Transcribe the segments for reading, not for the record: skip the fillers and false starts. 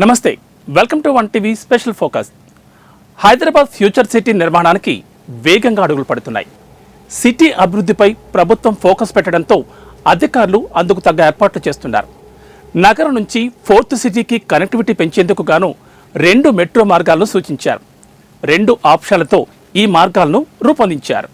నమస్తే, welcome to one TV special focus. Hyderabad future city నిర్మాణానికి వేగంగా అడుగులు పడుతున్నాయి. సిటీ అభివృద్ధిపై ప్రభుత్వం ఫోకస్ పెట్టడంతో అధికారులు అందుకు తగ్గ ఏర్పాట్లు చేస్తున్నారు. నగరం నుంచి ఫోర్త్ సిటీకి కనెక్టివిటీ పెంచేందుకు గాను 2 మెట్రో మార్గాలను సూచించారు. 2 ఆప్షన్లతో ఈ మార్గాలను రూపొందించారు.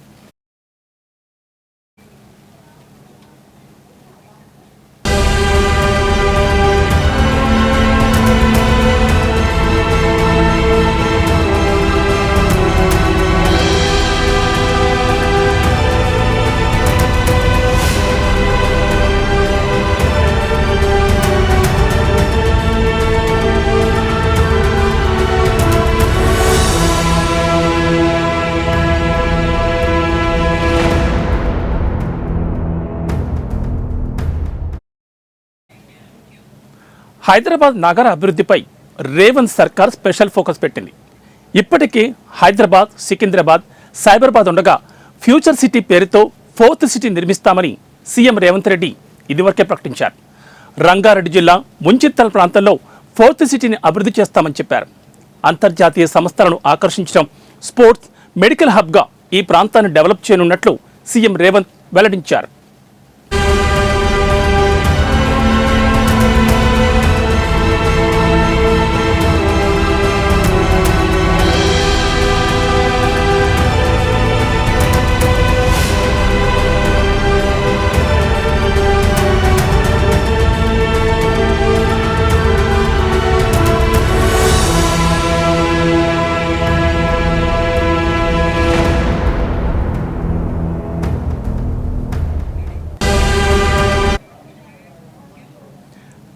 హైదరాబాద్ నగర అభివృద్ధిపై రేవంత్ సర్కార్ స్పెషల్ ఫోకస్ పెట్టింది. ఇప్పటికే హైదరాబాద్, సికింద్రాబాద్, సైబరాబాద్ ఉండగా ఫ్యూచర్ సిటీ పేరుతో ఫోర్త్ సిటీ నిర్మిస్తామని సీఎం రేవంత్ రెడ్డి ఇదివరకే ప్రకటించారు. రంగారెడ్డి జిల్లా ముంచిత్తల్ ప్రాంతంలో ఫోర్త్ సిటీని అభివృద్ధి చేస్తామని చెప్పారు. అంతర్జాతీయ సంస్థలను ఆకర్షించడం, స్పోర్ట్స్, మెడికల్ హబ్గా ఈ ప్రాంతాన్ని డెవలప్ చేయనున్నట్లు సీఎం రేవంత్ వెల్లడించారు.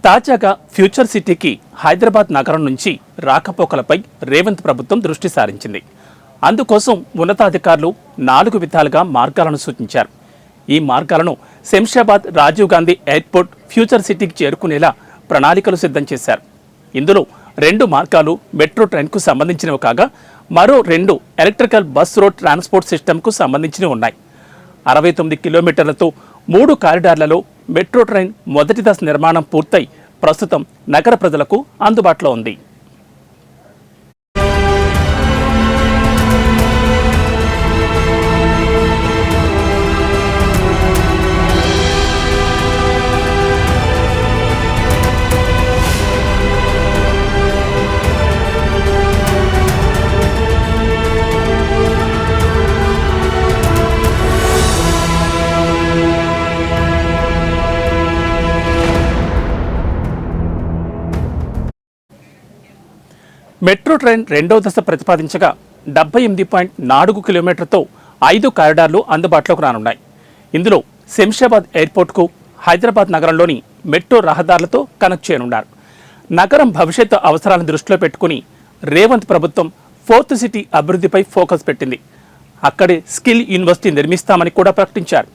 తాజాగా ఫ్యూచర్ సిటీకి హైదరాబాద్ నగరం నుంచి రాకపోకలపై రేవంత్ ప్రభుత్వం దృష్టి సారించింది. అందుకోసం ఉన్నతాధికారులు 4 విధాలుగా మార్గాలను సూచించారు. ఈ మార్గాలను శంషాబాద్, రాజీవ్ గాంధీ ఎయిర్పోర్ట్ ఫ్యూచర్ సిటీకి చేరుకునేలా ప్రణాళికలు సిద్ధం చేశారు. ఇందులో 2 మార్గాలు మెట్రో ట్రైన్కు సంబంధించినవి కాగా, మరో 2 ఎలక్ట్రికల్ బస్ రోడ్ ట్రాన్స్పోర్ట్ సిస్టమ్కు సంబంధించినవి ఉన్నాయి. 69 కిలోమీటర్లతో 3 కారిడార్లలో మెట్రో ట్రైన్ మొదటి దశ నిర్మాణం పూర్తయి ప్రస్తుతం నగర ప్రజలకు అందుబాటులో ఉంది. మెట్రో ట్రైన్ 2వ దశ ప్రతిపాదించగా 78.4 కిలోమీటర్లతో 5 కారిడార్లు అందుబాటులోకి రానున్నాయి. ఇందులో శంషాబాద్ ఎయిర్పోర్ట్కు హైదరాబాద్ నగరంలోని మెట్రో రహదారులతో కనెక్ట్ చేయనున్నారు. నగరం భవిష్యత్తు అవసరాలను దృష్టిలో పెట్టుకుని రేవంత్ ప్రభుత్వం ఫోర్త్ సిటీ అభివృద్ధిపై ఫోకస్ పెట్టింది. అక్కడే స్కిల్ యూనివర్సిటీ నిర్మిస్తామని కూడా ప్రకటించారు.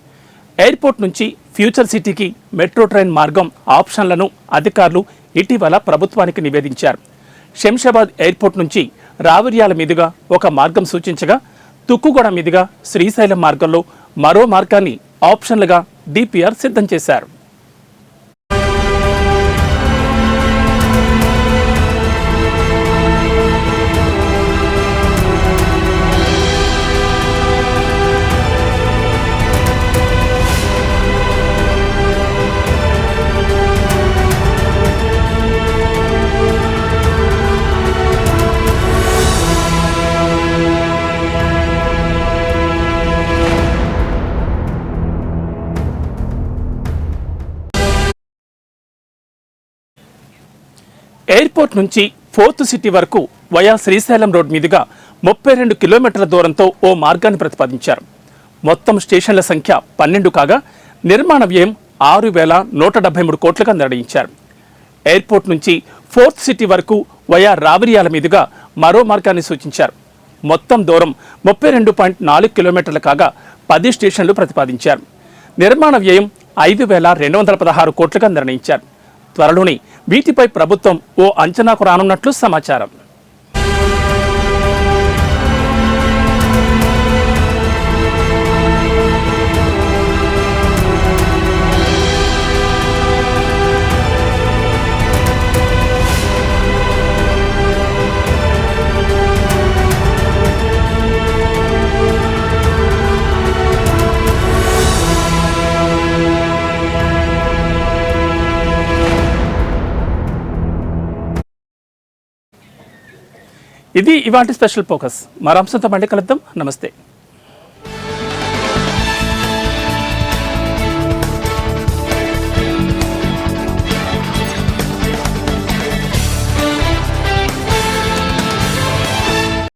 ఎయిర్పోర్ట్ నుంచి ఫ్యూచర్ సిటీకి మెట్రో ట్రైన్ మార్గం ఆప్షన్లను అధికారులు ఇటీవల ప్రభుత్వానికి నివేదించారు. శంషాబాద్ ఎయిర్పోర్ట్ నుంచి రావిర్యాల మీదుగా ఒక మార్గం సూచించగా, తుక్కుగూడ మీదుగా శ్రీశైలం మార్గంలో మరో మార్గాన్ని ఆప్షన్లుగా డిపిఆర్ సిద్ధం చేశారు. ఎయిర్పోర్ట్ నుంచి ఫోర్త్ సిటీ వరకు వయా శ్రీశైలం రోడ్ మీదుగా 32 కిలోమీటర్ల దూరంతో ఓ మార్గాన్ని ప్రతిపాదించారు. మొత్తం స్టేషన్ల సంఖ్య 12 కాగా నిర్మాణ వ్యయం 6,173 కోట్లుగా నిర్ణయించారు. ఎయిర్పోర్ట్ నుంచి ఫోర్త్ సిటీ వరకు వయా రావిర్యాల మీదుగా మరో మార్గాన్ని సూచించారు. మొత్తం దూరం 32.4 కిలోమీటర్లు కాగా 10 స్టేషన్లు ప్రతిపాదించారు. నిర్మాణ వ్యయం 5,216 కోట్లుగా నిర్ణయించారు. త్వరలోనే వీటిపై ప్రభుత్వం ఓ అంచనాకు రానున్నట్లు సమాచారం. ఇది ఇవాంటి స్పెషల్ ఫోకస్. మరో అంశంతో మళ్ళీ కలుద్దాం. నమస్తే.